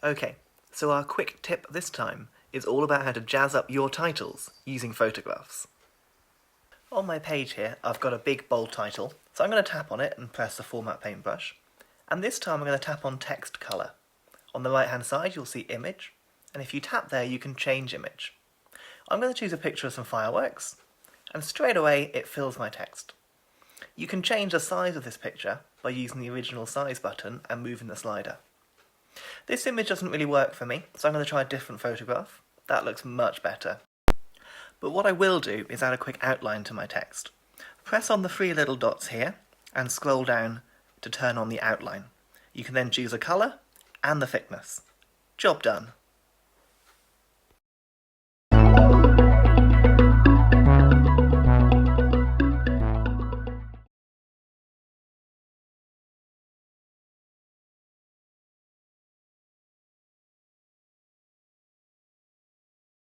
Okay, so our quick tip this time is all about how to jazz up your titles using photographs. On my page here, I've got a big bold title, so I'm going to tap on it and press the Format paintbrush. And this time I'm going to tap on Text Colour. On the right hand side you'll see Image, and if you tap there you can change image. I'm going to choose a picture of some fireworks, and straight away it fills my text. You can change the size of this picture by using the original size button and moving the slider. This image doesn't really work for me, so I'm going to try a different photograph. That looks much better. But what I will do is add a quick outline to my text. Press on the three little dots here and scroll down to turn on the outline. You can then choose a colour and the thickness. Job done.